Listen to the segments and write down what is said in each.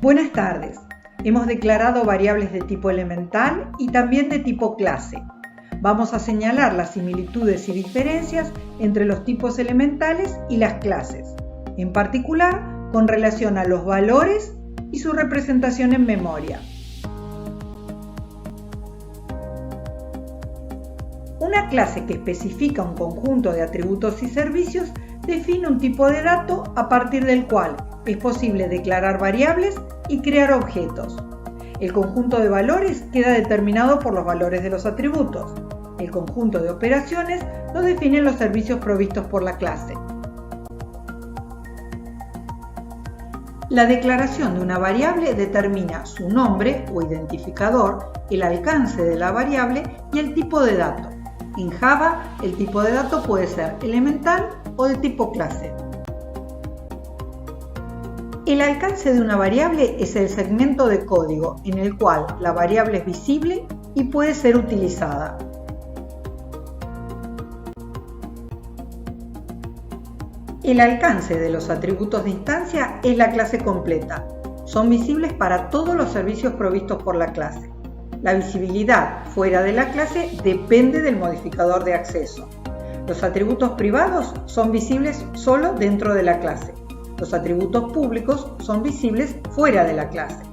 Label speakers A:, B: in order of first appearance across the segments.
A: Buenas tardes. Hemos declarado variables de tipo elemental y también de tipo clase. Vamos a señalar las similitudes y diferencias entre los tipos elementales y las clases, en particular con relación a los valores y su representación en memoria. Una clase que especifica un conjunto de atributos y servicios define un tipo de dato a partir del cual es posible declarar variables y crear objetos. El conjunto de valores queda determinado por los valores de los atributos. El conjunto de operaciones lo definen los servicios provistos por la clase. La declaración de una variable determina su nombre o identificador, el alcance de la variable y el tipo de dato. En Java, el tipo de dato puede ser elemental o de tipo clase. El alcance de una variable es el segmento de código en el cual la variable es visible y puede ser utilizada. El alcance de los atributos de instancia es la clase completa. Son visibles para todos los servicios provistos por la clase. La visibilidad fuera de la clase depende del modificador de acceso. Los atributos privados son visibles solo dentro de la clase. Los atributos públicos son visibles fuera de la clase.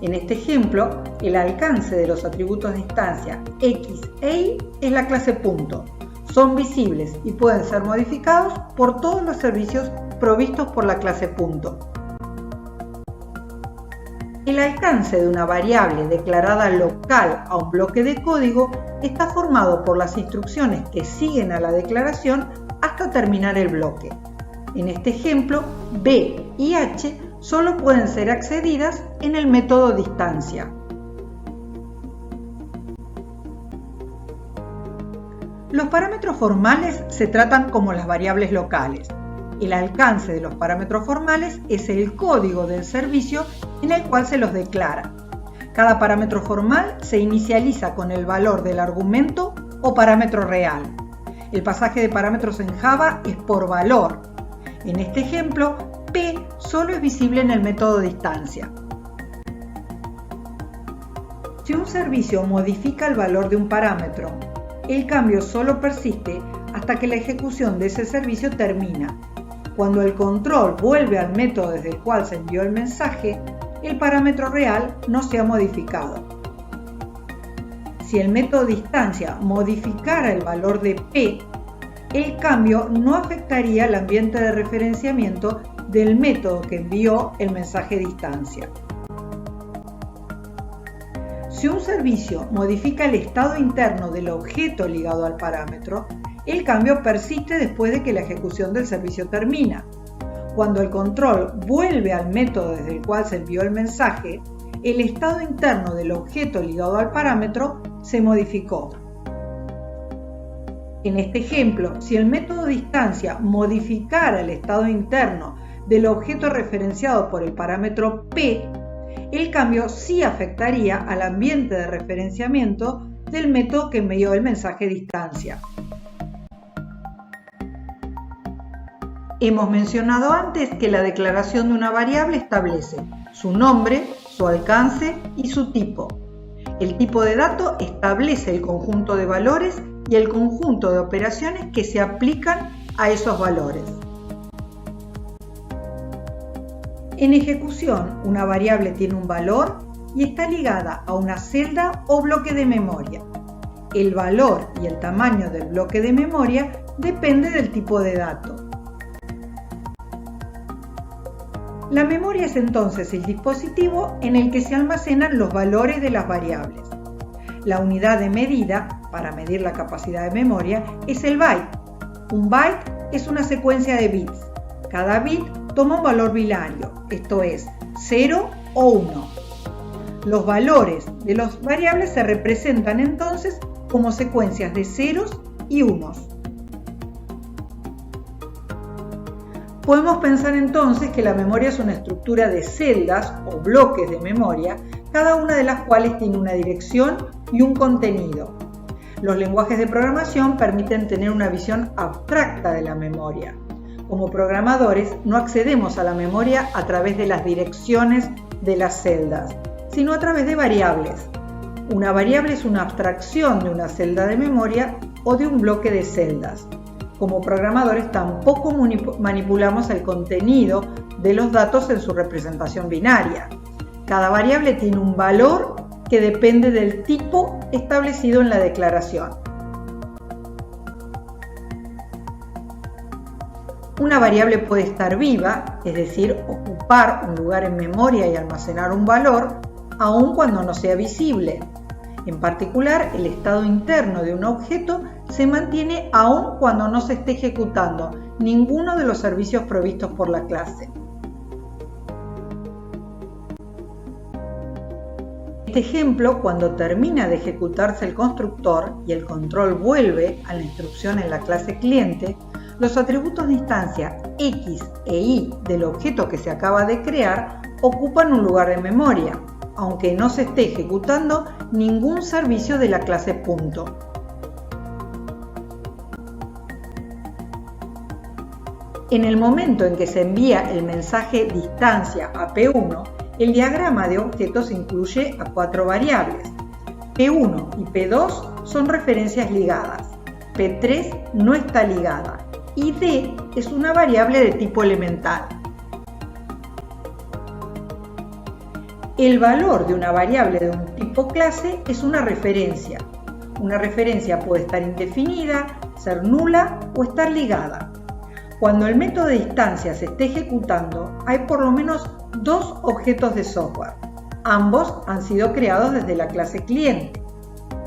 A: En este ejemplo, el alcance de los atributos de instancia X e Y es la clase punto. Son visibles y pueden ser modificados por todos los servicios provistos por la clase punto. El alcance de una variable declarada local a un bloque de código está formado por las instrucciones que siguen a la declaración hasta terminar el bloque. En este ejemplo, B y H solo pueden ser accedidas en el método distancia. Los parámetros formales se tratan como las variables locales. El alcance de los parámetros formales es el código del servicio en el cual se los declara. Cada parámetro formal se inicializa con el valor del argumento o parámetro real. El pasaje de parámetros en Java es por valor. En este ejemplo, P solo es visible en el método distancia. Si un servicio modifica el valor de un parámetro, el cambio solo persiste hasta que la ejecución de ese servicio termina. Cuando el control vuelve al método desde el cual se envió el mensaje, el parámetro real no se ha modificado. Si el método distancia modificara el valor de P, el cambio no afectaría al ambiente de referenciamiento del método que envió el mensaje distancia. Si un servicio modifica el estado interno del objeto ligado al parámetro, el cambio persiste después de que la ejecución del servicio termina. Cuando el control vuelve al método desde el cual se envió el mensaje, el estado interno del objeto ligado al parámetro se modificó. En este ejemplo, si el método distancia modificara el estado interno del objeto referenciado por el parámetro P, el cambio sí afectaría al ambiente de referenciamiento del método que envió el mensaje distancia. Hemos mencionado antes que la declaración de una variable establece su nombre, su alcance y su tipo. El tipo de dato establece el conjunto de valores y el conjunto de operaciones que se aplican a esos valores. En ejecución, una variable tiene un valor y está ligada a una celda o bloque de memoria. El valor y el tamaño del bloque de memoria depende del tipo de dato. La memoria es entonces el dispositivo en el que se almacenan los valores de las variables. La unidad de medida, para medir la capacidad de memoria, es el byte. Un byte es una secuencia de bits. Cada bit toma un valor binario, esto es, 0 o 1. Los valores de las variables se representan entonces como secuencias de ceros y unos. Podemos pensar entonces que la memoria es una estructura de celdas o bloques de memoria, cada una de las cuales tiene una dirección y un contenido. Los lenguajes de programación permiten tener una visión abstracta de la memoria. Como programadores, no accedemos a la memoria a través de las direcciones de las celdas, sino a través de variables. Una variable es una abstracción de una celda de memoria o de un bloque de celdas. Como programadores tampoco manipulamos el contenido de los datos en su representación binaria. Cada variable tiene un valor que depende del tipo establecido en la declaración. Una variable puede estar viva, es decir, ocupar un lugar en memoria y almacenar un valor, aun cuando no sea visible. En particular, el estado interno de un objeto se mantiene aun cuando no se esté ejecutando ninguno de los servicios provistos por la clase. En este ejemplo, cuando termina de ejecutarse el constructor y el control vuelve a la instrucción en la clase cliente, los atributos de instancia X e Y del objeto que se acaba de crear ocupan un lugar en memoria, aunque no se esté ejecutando ningún servicio de la clase punto. En el momento en que se envía el mensaje distancia a P1, el diagrama de objetos incluye a 4 variables. P1 y P2 son referencias ligadas. P3 no está ligada. Y D es una variable de tipo elemental. El valor de una variable de un tipo clase es una referencia. Una referencia puede estar indefinida, ser nula o estar ligada. Cuando el método de distancia se esté ejecutando, hay por lo menos 2 objetos de software. Ambos han sido creados desde la clase cliente.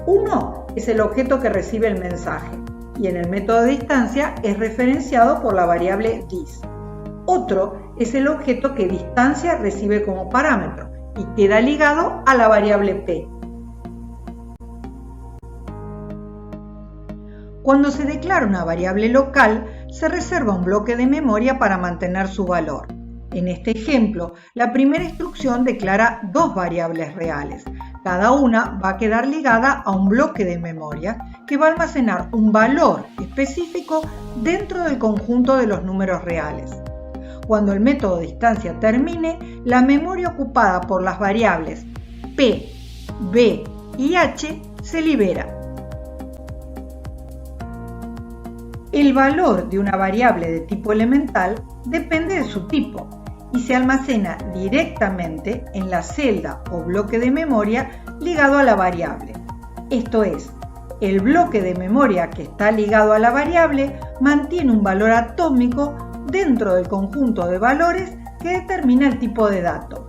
A: Uno es el objeto que recibe el mensaje y en el método de distancia es referenciado por la variable dis. Otro es el objeto que distancia recibe como parámetro y queda ligado a la variable p. Cuando se declara una variable local, se reserva un bloque de memoria para mantener su valor. En este ejemplo, la primera instrucción declara 2 variables reales. Cada una va a quedar ligada a un bloque de memoria que va a almacenar un valor específico dentro del conjunto de los números reales. Cuando el método de distancia termine, la memoria ocupada por las variables p, b y h se libera. El valor de una variable de tipo elemental depende de su tipo y se almacena directamente en la celda o bloque de memoria ligado a la variable. Esto es, el bloque de memoria que está ligado a la variable mantiene un valor atómico dentro del conjunto de valores que determina el tipo de dato.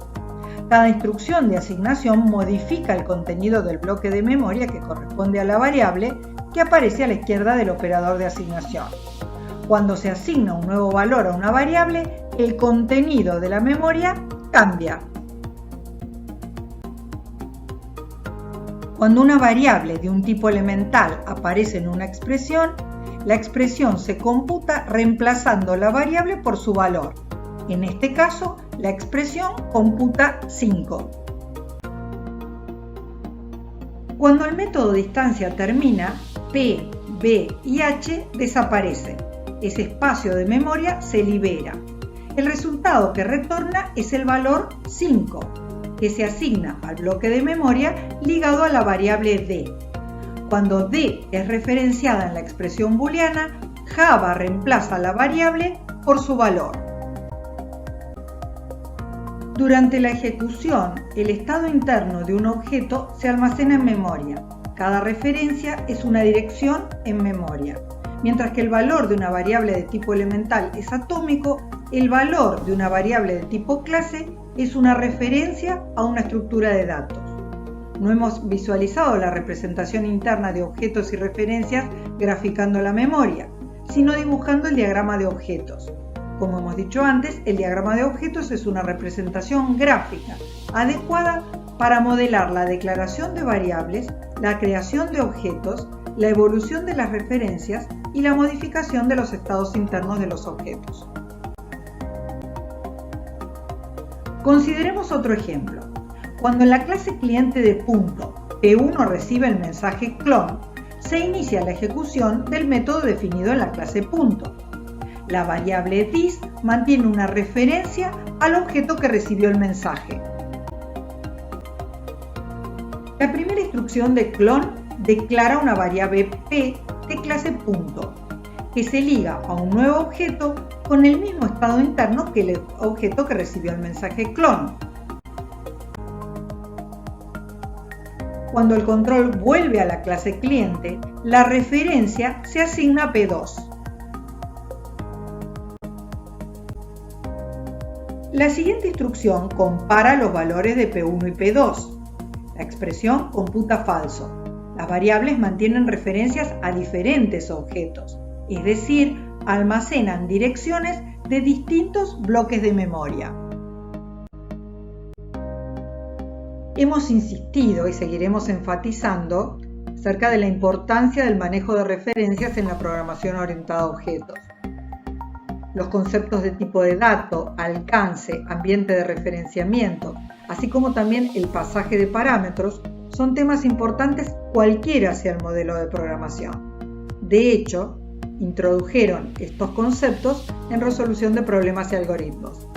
A: Cada instrucción de asignación modifica el contenido del bloque de memoria que corresponde a la variable que aparece a la izquierda del operador de asignación. Cuando se asigna un nuevo valor a una variable, el contenido de la memoria cambia. Cuando una variable de un tipo elemental aparece en una expresión, la expresión se computa reemplazando la variable por su valor. En este caso, la expresión computa 5. Cuando el método de distancia termina, p, b y h desaparecen. Ese espacio de memoria se libera. El resultado que retorna es el valor 5, que se asigna al bloque de memoria ligado a la variable d. Cuando d es referenciada en la expresión booleana, Java reemplaza la variable por su valor. Durante la ejecución, el estado interno de un objeto se almacena en memoria. Cada referencia es una dirección en memoria. Mientras que el valor de una variable de tipo elemental es atómico, el valor de una variable de tipo clase es una referencia a una estructura de datos. No hemos visualizado la representación interna de objetos y referencias graficando la memoria, sino dibujando el diagrama de objetos. Como hemos dicho antes, el diagrama de objetos es una representación gráfica adecuada para modelar la declaración de variables, la creación de objetos, la evolución de las referencias y la modificación de los estados internos de los objetos. Consideremos otro ejemplo. Cuando en la clase cliente de punto P1 recibe el mensaje clone, se inicia la ejecución del método definido en la clase punto. La variable dis mantiene una referencia al objeto que recibió el mensaje. La primera instrucción de clon declara una variable P de clase punto, que se liga a un nuevo objeto con el mismo estado interno que el objeto que recibió el mensaje clon. Cuando el control vuelve a la clase cliente, la referencia se asigna a P2. La siguiente instrucción compara los valores de P1 y P2. La expresión computa falso. Las variables mantienen referencias a diferentes objetos, es decir, almacenan direcciones de distintos bloques de memoria. Hemos insistido y seguiremos enfatizando acerca de la importancia del manejo de referencias en la programación orientada a objetos. Los conceptos de tipo de dato, alcance, ambiente de referenciamiento, así como también el pasaje de parámetros, son temas importantes cualquiera sea el modelo de programación. De hecho, introdujeron estos conceptos en resolución de problemas y algoritmos.